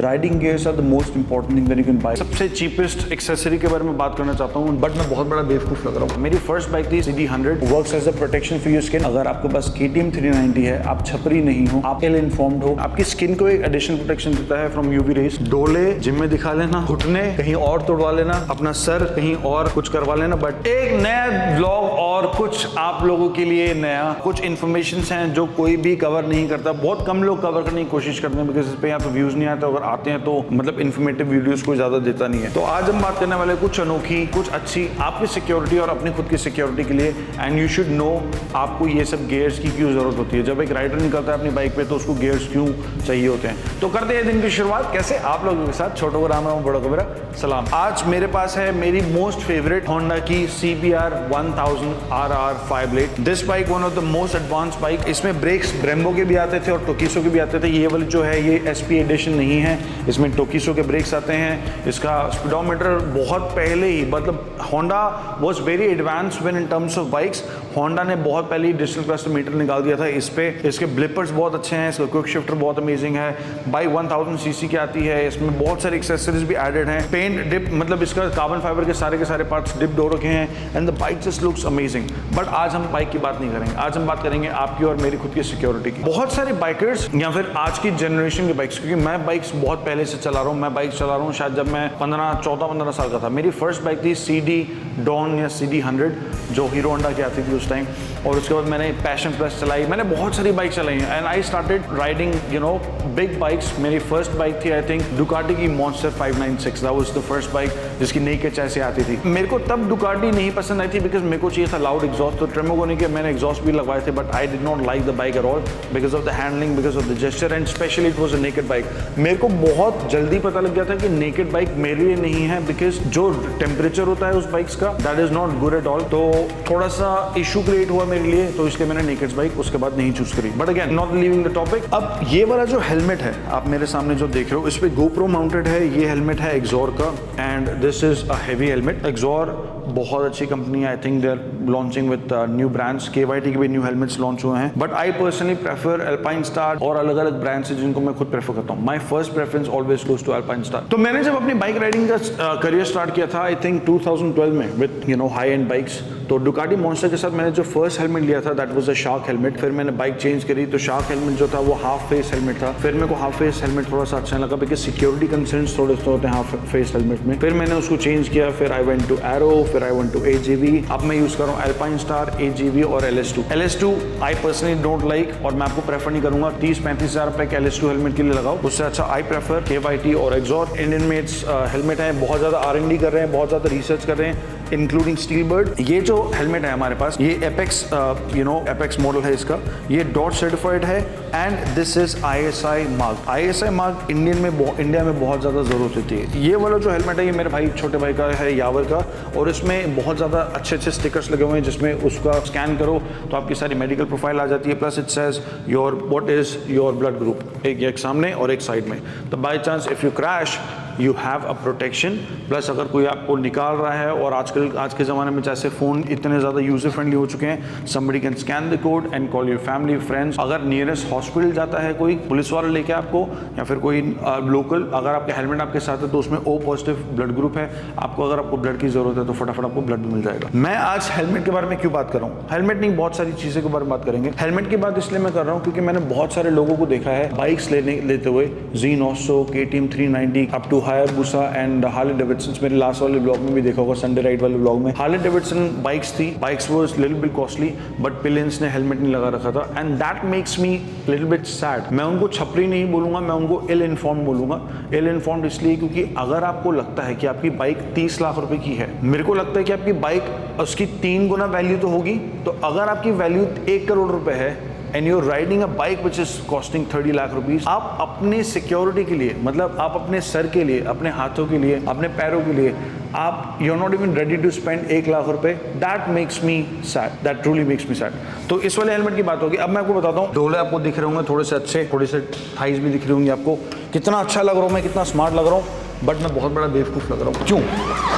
Riding gears are the most important thing that you can buy. सबसे cheapest accessory के बारे में बात करना चाहता हूँ, बट मैं बहुत बड़ा बेवकूफ लग रहा हूँ। मेरी फर्स्ट बाइक थी CD100, works as a protection for your skin. अगर आपके पास KTM 390 है, आप छपरी नहीं हो, आप इल इन्फॉर्म्ड हो, आपकी स्किन को एक एडिशनल प्रोटेक्शन देता है फ्रॉम UV रेज। डोले जिम में दिखा लेना, घुटने कहीं और तोड़वा लेना, अपना सर कहीं और कुछ करवा लेना। बट एक नया व्लॉग और कुछ आप लोगों के लिए नया, कुछ इन्फॉर्मेशन हैं जो कोई भी कवर नहीं करता। बहुत कम लोग कवर करने की कोशिश करते हैं बिकॉज इस पे यहाँ पे व्यूज नहीं आते, अगर आते हैं तो मतलब इन्फॉर्मेटिव वीडियोस को ज्यादा देता नहीं है। तो आज हम बात करने वाले कुछ अनोखी, कुछ अच्छी आपकी सिक्योरिटी और अपनी खुद की सिक्योरिटी के लिए। एंड यू शुड नो आपको ये सब गियर्स की क्यों जरूरत होती है। जब एक राइडर निकलता है अपनी बाइक पे तो उसको गियर्स क्यों चाहिए होते हैं। तो करते हैं दिन की शुरुआत कैसे आप लोगों के साथ। छोटों को राम राम, बड़ों को मेरा सलाम। आज मेरे पास है मेरी मोस्ट फेवरेट होंडा की CBR 1000 RR 5 blade. This bike one of the most advance bike. इसमें ब्रेक्स ब्रेम्बो के भी आते थे और टोकिसो के भी आते थे। ये वाली जो है ये SP एडिशन नहीं है, इसमें टोकिसो के ब्रेक्स आते हैं। इसका स्पीडोमीटर बहुत पहले ही, मतलब Honda was very advance when in terms of bikes. Honda ने बहुत पहले ही डिजिटल क्लस्टर मीटर निकाल दिया था इस पे। इसके ब्लिपर्स बहुत अच्छे हैं, इसका क्विक शिफ्टर बहुत अमेजिंग है। बाइक 1000 सीसी की आती है, इसमें बहुत सारे एक्सेसरीज भी एडेड हैं। पेंट डिप, मतलब इसका कार्बन फाइबर के सारे पार्ट्स डिप्ड हो रखे हैं and the bike just looks amazing. But आज हम बाइक की बात नहीं करेंगे, आज हम बात करेंगे आपकी और मेरी खुद की सिक्योरिटी की। बहुत सारे बाइकर्स या फिर आज की जनरेशन के बाइक्स, क्योंकि मैं बाइक्स बहुत पहले से चला रहा हूँ, मैं बाइक चला रहा हूँ शायद जब मैं 14-15 साल का था। मेरी फर्स्ट बाइक थी CD डॉन या CD100 जो हीरो होंडा की आती थी उस टाइम, और उसके बाद मैंने पैशन प्लस चलाई। मैंने बहुत सारी बाइक चलाई हैं and I started riding big bikes. मेरी फर्स्ट बाइक थी आई थिंक डुकाटी की monster 596। That was the first bike जिसकी नेकेड चैसी आती थी। मेरे को तब डुकाटी नहीं पसंद आई थी बिकॉज मेरे को चाहिए था लाउड एग्जॉस्ट। तो ट्रेमोगोनी के मैंने एग्जॉस्ट भी लगवाए थे, but I did not like the bike at all because of the handling, because of the gesture and specially it was a naked bike. मेरे को बहुत जल्दी पता लग गया था कि नेकेड बाइक मेरे लिए नहीं है बिकॉज जो टेम्परेचर होता है उस बाइक्स का that is not good at all. तो थोड़ा सा इशू क्रिएट हुआ मेरे लिए, तो इसलिए मैंने नेकेड बाइक उसके बाद नहीं चूज करी। But again not leaving the topic. अब ये वाला जो हेलमेट है आप मेरे सामने जो देख रहे हो, इस पे GoPro माउंटेड है। ये हेलमेट है एक्सोर का and this is a heavy helmet. Axor बहुत अच्छी कंपनी है, I think they are launching with new brands. KYT के भी न्यू हेलमेट्स लॉन्च हुए हैं, but I personally prefer Alpinestars और अलग अलग ब्रांड्स हैं जिनको मैं खुद प्रेफर करता हूँ। My first preference always goes to Alpinestars. तो मैंने जब अपनी बाइक राइडिंग का करियर स्टार्ट किया था आई थिंक 2012 में विद हाई एंड बाइक्स, तो डुकाटी मॉन्स्टर के साथ मैंने जो फर्स्ट हेलमेट लिया था that was a Shark helmet. फिर मैंने बाइक चेंज करी तो शार्क हेलमेट जो था वो हाफ फेस हेलमेट था। फिर मेरे को हाफ फेस हेलमेट थोड़ा सा अच्छा लगा बिकॉज सिक्योरिटी कंसर्न्स थोड़े से होते हैं हाफ फेस हेलमेट में। फिर मैंने उसको चेंज किया, फिर आई वेंट टू एरो, फिर आई वेंट टू AGV। अब मैं यूज कर रहा हूँ अल्पाइन स्टार, AGV और LS2 I personally don't like और मैं आपको प्रेफर नहीं करूंगा। 30-35 हज़ार रुपए के LS2 हेलमेट के लिए लगाओ, उससे अच्छा आई प्रेफर KYT और एक्सोर। इंडियन मेड्स हेलमेट है, बहुत ज्यादा R&D कर रहे हैं, बहुत ज्यादा रिसर्च कर रहे हैं इंक्लूडिंग स्टील बर्ड। ये जो हेलमेट है हमारे पास, ये एपेक्स मॉडल है इसका। ये डॉट सर्टिफाइड है and this is ISI mark. ISI mark India में बहुत ज़्यादा ज़रूरत होती है। ये वाला जो हेलमेट है ये मेरे भाई छोटे भाई का है, यावर का, और इसमें बहुत ज़्यादा अच्छे स्टिकर्स लगे हुए हैं जिसमें उसका स्कैन करो तो आपकी सारी मेडिकल प्रोफाइल आ जाती है। Plus it says what is your blood group, एक सामने और एक साइड में। तो by chance if you crash you have a protection. Plus अगर कोई आपको निकाल रहा है, और आज के ज़माने में जैसे फ़ोन इतने ज़्यादा यूज़र फ्रेंडली हो चुके हैं, somebody can scan the code and call your family friends। अगर नियरेस्ट हॉस्पिटल जाता है कोई पुलिस वाला लेके आपको, या फिर कोई लोकल, अगर आपका हेलमेट आपके साथ है तो उसमें O पॉजिटिव ब्लड ग्रुप है, अगर आपको ब्लड की ज़रूरत है तो फटाफट आपको ब्लड भी मिल जाएगा। मैं आज हेलमेट के बारे में क्यों बात कर रहा हूँ, हेलमेट नहीं बहुत सारी चीज़ों के बारे में बात करेंगे। हेलमेट की बात इसलिए मैं कर रहा हूँ क्योंकि मैंने बहुत सारे लोगों को देखा है बाइक्स लेते हुए, Zine Osso, KTM 390 up to Hayabusa and Harley Davidson. मेरे लास्ट वाले ब्लॉग में भी देखा होगा, संडे राइड वाले ब्लॉग में। हार्ले डेविडसन बाइक्स थी, bikes was little bit costly, but pillions ने हेलमेट नहीं लगा रखा था and that makes me little bit sad. मैं उनको छपरी नहीं बोलूंगा, मैं उनको इल इन्फॉर्म्ड बोलूंगा। इल इन्फॉर्म्ड इसलिए क्योंकि अगर आपको लगता है कि आपकी बाइक 30 लाख रुपए की है, मेरे को लगता है कि आपकी बाइक उसकी 3 गुना वैल्यू तो होगी। तो अगर आपकी वैल्यू 1 करोड़ रुपए है and you are riding a bike which is costing 30 lakh rupees, आप अपने सिक्योरिटी के लिए, मतलब आप अपने सर के लिए, अपने हाथों के लिए, अपने पैरों के लिए, आप you are not even ready to spend 1 lakh रुपए। That makes me sad, that truly makes me sad. तो इस वाले हेलमेट की बात होगी। अब मैं आपको बताता हूँ, डोले आपको दिख रहे होंगे थोड़े से अच्छे, थोड़े से थाइज भी दिख रही होंगी आपको। कितना अच्छा लग रहा हूँ मैं, कितना स्मार्ट लग रहा हूँ, बट मैं बहुत बड़ा बेवकूफ लग रहा हूँ। क्यों?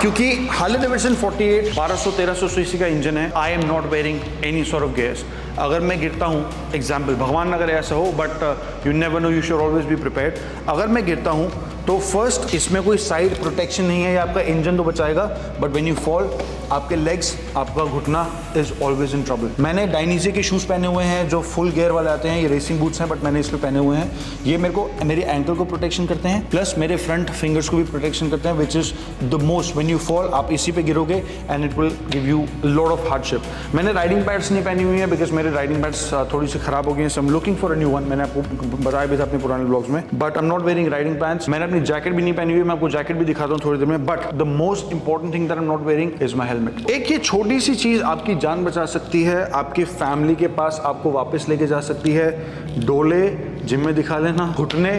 क्योंकि हार्ले डेविडसन 48 1200-1300 सीसी का इंजन है। आई am not wearing any sort of gears. अगर मैं गिरता हूँ, एग्जाम्पल, भगवान ना करे ऐसा हो, but you never know, you should always be prepared. अगर मैं गिरता हूँ तो फर्स्ट, इसमें कोई साइड प्रोटेक्शन नहीं है, ये आपका इंजन तो बचाएगा, बट व्हेन यू फॉल आपके लेग्स, आपका घुटना इज ऑलवेज इन ट्रबल। मैंने डायनीजी के शूज पहने हुए हैं जो फुल गियर वाले आते हैं, ये रेसिंग बूट्स हैं बट मैंने इसमें पहने हुए हैं। ये मेरे को मेरे एंकल को प्रोटेक्शन करते हैं, प्लस मेरे फ्रंट फिंगर्स को भी प्रोटेक्शन करते हैं, which is the most. When you fall आप इसी पे गिरोगे and it will give you lot of hardship. मैंने राइडिंग पैड्स नहीं पहनी हुई है बिकॉज मेरे राइडिंग पैड्स थोड़ी सी खराब हो गई हैं, so I am looking for a new one. मैंने आपको बताया भी था अपने पुराने ब्लॉग्स में, but I am not wearing riding pants. मैंने अपनी जैकेट भी नहीं पहनी हुई, मैं आपको जैकेट भी दिखाता हूँ थोड़ी देर में। But the most important thing that I am not wearing is my helmet. एक ये छोटी सी चीज आपकी जान बचा सकती है, आपकी फैमिली के पास आपको वापस लेके जा सकती है। डोले जिम में दिखा लेना, घुटने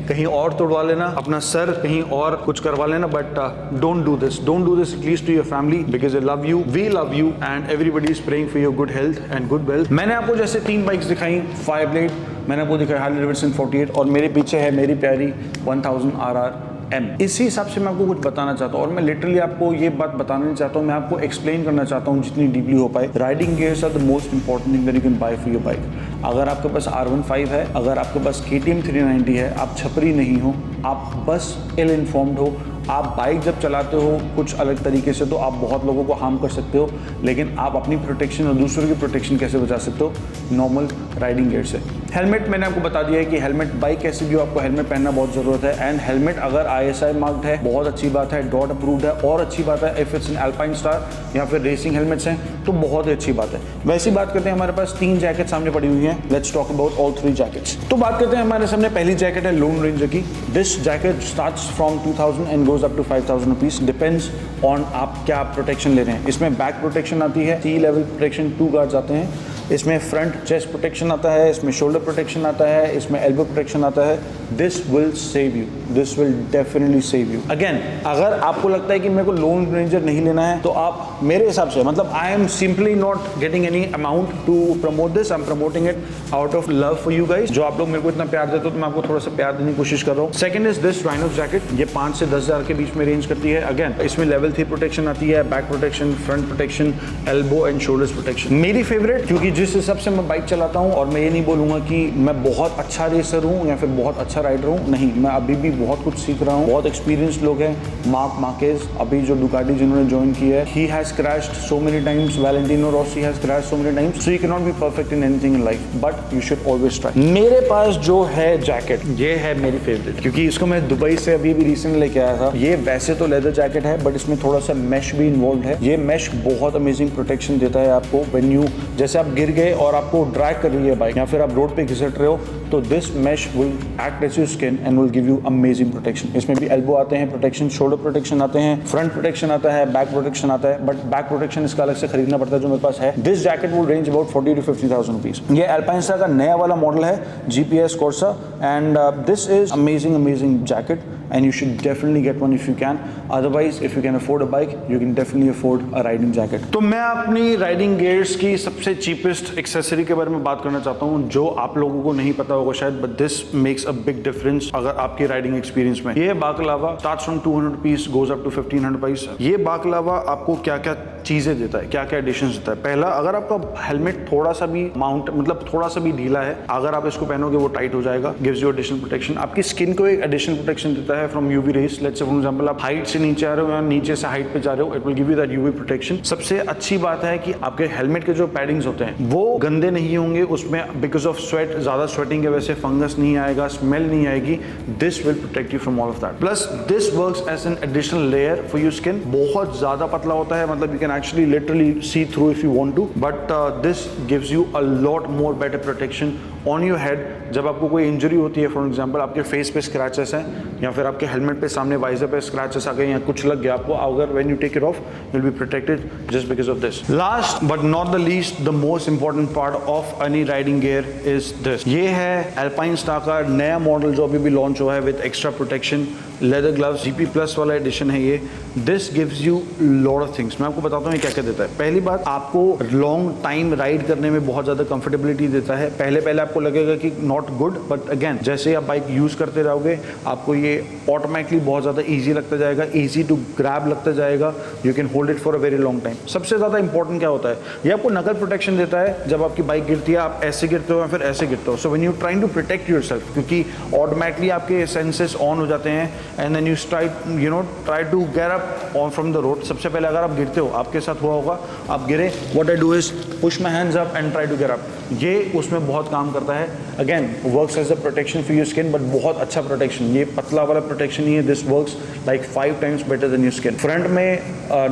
कहीं और तोड़वा लेना, अपना सर कहीं और कुछ करवा लेना, but don't do this at least to your family because they love you, we love you and everybody is praying for your good health and good wealth. मैंने आपको जैसे 3 बाइक्स दिखाई, फायरब्लेड, मैंने आपको दिखाई हार्ले डेविडसन 48 और मेरे पीछे है मेरी प्यारी 1000 RRM। इसी हिसाब से मैं आपको कुछ बताना चाहता हूँ और मैं लिटरली आपको ये बात बताना नहीं चाहता हूँ, मैं आपको एक्सप्लेन करना चाहता हूँ जितनी डीपली हो पाए। Riding gears are the most important thing that you can buy for your bike. अगर आपके पास R15 है, अगर आपके पास KTM 390 है, आप छपरी नहीं हो, आप बस इल इन्फॉर्म्ड हो। आप बाइक जब चलाते हो कुछ अलग तरीके से तो आप बहुत लोगों को हार्म कर सकते हो, लेकिन आप अपनी प्रोटेक्शन और दूसरों की प्रोटेक्शन कैसे बचा सकते हो? नॉर्मल राइडिंग गियर से। हेलमेट मैंने आपको बता दिया है कि हेलमेट बाइक कैसी भी हो आपको हेलमेट पहनना बहुत ज़रूरत है। एंड हेलमेट अगर ISI मार्क्ड है बहुत अच्छी बात है, डॉट अप्रूव्ड है और अच्छी बात है। If it's in alpine star या फिर रेसिंग हेलमेट्स हैं तो बहुत ही अच्छी बात है। वैसी बात करते हैं, हमारे पास 3 जैकेट सामने पड़ी हुई हैं। Let's talk about all 3 jackets. तो बात करते हैं, हमारे सामने पहली जैकेट है लोन रेंजर की। This jacket starts from 2000 and goes up to 5000 rupees, depends on आप क्या प्रोटेक्शन ले रहे हैं। इसमें बैक प्रोटेक्शन आती है, सी लेवल प्रोटेक्शन 2 गार्ड्स आते हैं, इसमें फ्रंट चेस्ट प्रोटेक्शन आता है, इसमें शोल्डर प्रोटेक्शन आता है, इसमें एल्बो प्रोटेक्शन आता है। This will save you, this will definitely save you. Again, अगर आपको लगता है कि मेरे को लोन रेंजर नहीं लेना है तो आप मेरे हिसाब से, मतलब I am simply not getting any amount to promote this, I am promoting it out of love for you guys. जो आप लोग मेरे को इतना प्यार देते हो तो मैं आपको थोड़ा सा प्यार देने की कोशिश कर रहा हूँ। Second is this rhinos jacket, ये 5 से 10,000 के बीच में रेंज करती है। अगेन, इसमें लेवल 3 प्रोटेक्शन आती है, back protection, front protection, elbow and shoulders protection. मेरी फेवरेट, क्योंकि जिस हिसाब से मैं बाइक चलाता हूँ, और मैं ये नहीं बोलूंगा कि मैं बहुत अच्छा रेसर हूँ या फिर बहुत अच्छा राइडर हूँ, नहीं, मैं अभी भी बहुत कुछ सीख रहा हूँ। बहुत एक्सपीरियंस्ड लोग हैं, मार्क मार्केज अभी जो डुकाटी जिन्होंने ज्वाइन की है, he has crashed so many times, Valentino Rossi has crashed so many times, so you can not be perfect in anything in life, but you should always try. मेरे पास जो है jacket, ये है मेरी favourite, क्योंकि इसको मैं दुबई से अभी रिसेंट लेके आया था। ये वैसे तो लेदर जैकेट है बट इसमें थोड़ा सा मैश भी इन्वॉल्व है। ये मैश बहुत अमेजिंग प्रोटेक्शन देता है आपको। व्हेन यू, जैसे आप गिर गए और आपको ड्रैग कर रही है बाइक या फिर आप रोड पे घिसट रहे हो, तो this mesh will act as your skin and will give you amazing protection. इसमें भी एल्बो आते हैं प्रोटेक्शन, शोल्डर प्रोटेक्शन आते हैं, फ्रंट प्रोटेक्शन आता है, बैक प्रोटेक्शन आता है, बट बैक प्रोटेक्शन इसका अलग से खरीदना पड़ता है जो मेरे पास है। This jacket will range about 40 to 50,000 rupees. ये अल्पाइन स्टार का नया वाला मॉडल है, GPS Corsa, and this is amazing jacket and you should definitely get one if you can. Otherwise, if you can afford a bike, you can definitely afford a riding jacket. तो मैं अपनी riding gears की सबसे cheapest accessory के बारे में बात करना चाहता हूँ जो आप लोगों को नहीं पता होगा शायद, but this makes a big difference अगर आपकी राइडिंग एक्सपीरियंस में। ये baklava starts from 200 rupees, goes up to 1500 rupees. ये बाकलावा आपको क्या क्या चीजें देता है, क्या क्या एडिशंस देता है। पहला, अगर आपका हेलमेट थोड़ा सा भी माउंट, मतलब थोड़ा सा भी ढीला है, अगर आप इसको पहनोगे वो टाइट हो जाएगा, गिव्स यू एडिशनल प्रोटेक्शन। आपकी स्किन को एक एडिशनल प्रोटेक्शन देता है from UV rays. Let's say for example आप हाइट से नीचे आ रहे हो या नीचे से हाइट पे जा रहे हो, it will give you that UV protection. सबसे अच्छी बात है कि आपके हेलमेट के जो पैडिंग्स होते हैं वो गंदे नहीं होंगे, उसमें बिकॉज ऑफ स्वेट, ज्यादा स्वेटिंग की वजह से फंगस नहीं आएगा, स्मेल नहीं आएगी। This will protect you from all of that. Plus this works as an additional layer for your skin. बहुत ज्यादा पतला होता है, मतलब you can actually literally see through if you want to, but this gives you a lot more better protection on your head। जब आपको कोई injury होती है, फॉर एग्जांपल आपके फेस पे स्क्रैचेस हैं या फिर आपके हेलमेट पे सामने वाइजर पे स्क्रैचेस आ गए या कुछ लग गया आपको, अगर when you take it off you will be protected just because of this. Last but not the least, the most important part of any riding gear is this. ये है अल्पाइन स्टार का नया मॉडल जो अभी भी launch हुआ है with extra protection, leather gloves, GP plus वाला एडिशन है ये। This gives you lot of things. मैं आपको बताता हूँ ये क्या क्या देता है। पहली बात, आपको लॉन्ग टाइम राइड करने में बहुत ज़्यादा कंफर्टेबिलिटी देता है। पहले आप आपको लगेगा कि नॉट गुड, बट अगेन जैसे ही आप बाइक यूज़ करते रहोगे आपको ये ऑटोमेटिकली बहुत ज़्यादा ईजी लगता जाएगा, ईजी टू ग्रैब लगता जाएगा, you can hold it for a very long time. सबसे ज़्यादा इंपॉर्टेंट क्या होता है, ये आपको नकल प्रोटेक्शन देता है। जब आपकी बाइक गिरती है आप ऐसे गिरते हो या फिर ऐसे गिरते हो, so when you trying to protect yourself, क्योंकि ऑटोमेटिकली आपके सेंसेस ऑन हो जाते हैं and then you try to get up on from the road. सबसे पहले अगर आप गिरते हो, आपके साथ हुआ होगा, आप गिरे, what I do is push my hands up and try to get up. ये उसमें बहुत काम करता है। Again works as a protection for your skin, but बहुत अच्छा प्रोटेक्शन, ये पतला वाला प्रोटेक्शन नहीं है, this works like 5 times better than your skin. Front में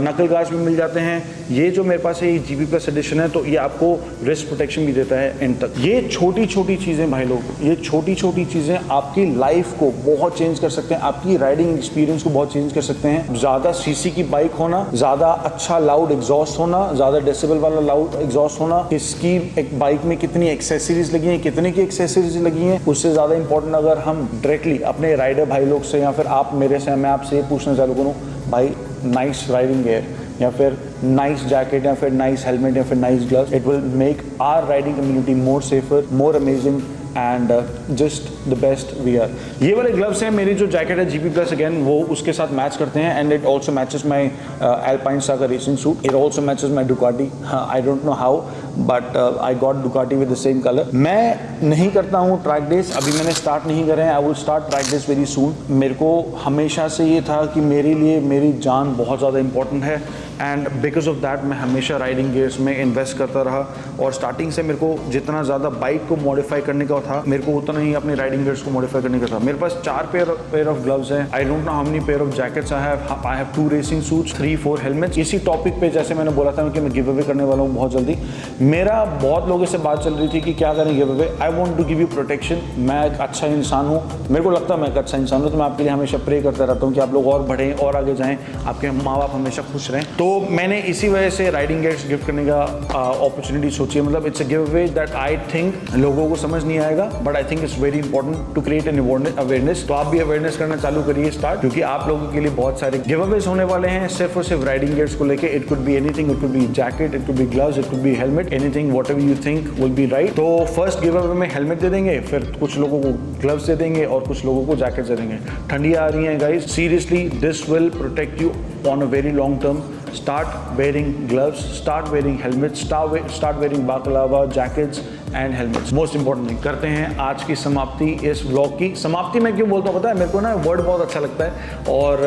नकल गार्ड्स भी मिल जाते हैं। ये जो मेरे पास है ये GB+ एडिशन है, तो ये आपको रिस्ट प्रोटेक्शन भी देता है एंड तक। ये छोटी छोटी चीज़ें भाई लोग, ये छोटी छोटी चीज़ें आपकी लाइफ को बहुत चेंज कर सकते हैं, आपकी राइडिंग एक्सपीरियंस को बहुत चेंज कर सकते हैं। ज़्यादा CC की बाइक होना, ज़्यादा अच्छा लाउड एग्जॉस्ट होना, ज़्यादा डेसिबल वाला लाउड एग्जॉस्ट होना, इसकी एक बाइक में कितनी एक्सेसरीज लगी हैं, कितने की एक्सेसरीज लगी हैं, उससे ज़्यादा इंपॉर्टेंट अगर हम डायरेक्टली अपने राइडर भाई लोग से या फिर आप मेरे से, मैं आपसे ये पूछना चालू करूँ, भाई नाइस राइडिंग गियर या फिर नाइस जैकेट या फिर नाइस हेलमेट या फिर nice gloves, it will make our riding community more safer, more amazing and just the best we are. ये वाले ग्लव्स हैं, मेरी जो जैकेट है GB+, अगेन वो उसके साथ मैच करते हैं and it also matches my alpine saga racing suit, it also matches my Ducati. I don't know how but I got Ducati with the same colour. मैं नहीं करता हूँ ट्रैक डेज, अभी मैंने स्टार्ट नहीं करे हैं, I will start track days very soon. मेरे को हमेशा से ये था कि मेरे लिए मेरी जान बहुत ज़्यादा इंपॉर्टेंट है एंड बिकॉज ऑफ दैट मैं हमेशा राइडिंग गियर्स में इन्वेस्ट करता रहा। और स्टार्टिंग से मेरे को जितना ज़्यादा बाइक को मॉडिफाई करने का था, मेरे को उतना ही अपने राइडिंग गियर्स को मॉडिफाई करने का था। मेरे पास 4 पेयर ऑफ ग्लव्स हैं, I don't know how many pair of jackets I have 2 racing suits, 3-4 helmets. इसी टॉपिक पे जैसे मैंने बोला था कि मैं गिव अवे करने वाला हूँ बहुत जल्दी, मेरा बहुत लोगों से बात चल रही थी कि क्या करें give away. I want to give you protection. मैं एक अच्छा इंसान हूँ, मेरे को लगता है मैं एक अच्छा इंसान हूँ, तो मैं आपके लिए हमेशा प्रे करता रहता हूँ कि आप लोग और बढ़ें और आगे जाएँ, आपके माँ बाप हमेशा खुश रहें। तो मैंने इसी वजह से राइडिंग गियर्स गिफ्ट करने का अपॉर्चुनिटी सोची है। मतलब it's a give away that I think लोगों को समझ नहीं आएगा, but I think it's very important to create an awareness. तो आप भी अवेयरनेस करना चालू करिए स्टार्ट, क्योंकि आप लोगों के लिए बहुत सारे गिव अवेज होने वाले हैं सिर्फ और सिर्फ राइडिंग गियर्स को लेके। It could be anything, it could be jacket, it could be gloves, it could be helmet, anything whatever you think will be right. तो फर्स्ट गिव अवे में हेलमेट दे देंगे, फिर कुछ लोगों को ग्लव्स दे देंगे और कुछ लोगों को जैकेट दे देंगे। ठंडियाँ आ रही हैं guys, seriously this will protect you on a very long term. Start wearing gloves, start wearing helmets, start wearing baklava jackets and helmets. Most important thing। करते हैं आज की समाप्ति, इस व्लॉग की समाप्ति। मैं क्यों बोलता हूँ पता है, मेरे को ना वर्ड बहुत अच्छा लगता है। और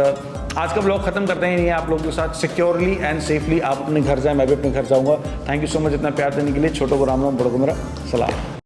आज का व्लॉग खत्म करते हैं, नहीं आप लोगों के साथ सिक्योरली एंड सेफली आप अपने घर जाएं, मैं भी अपने घर जाऊँगा। थैंक यू सो मच इतना प्यार देने के लिए। छोटों को राम राम, बड़ों को मेरा सलाम।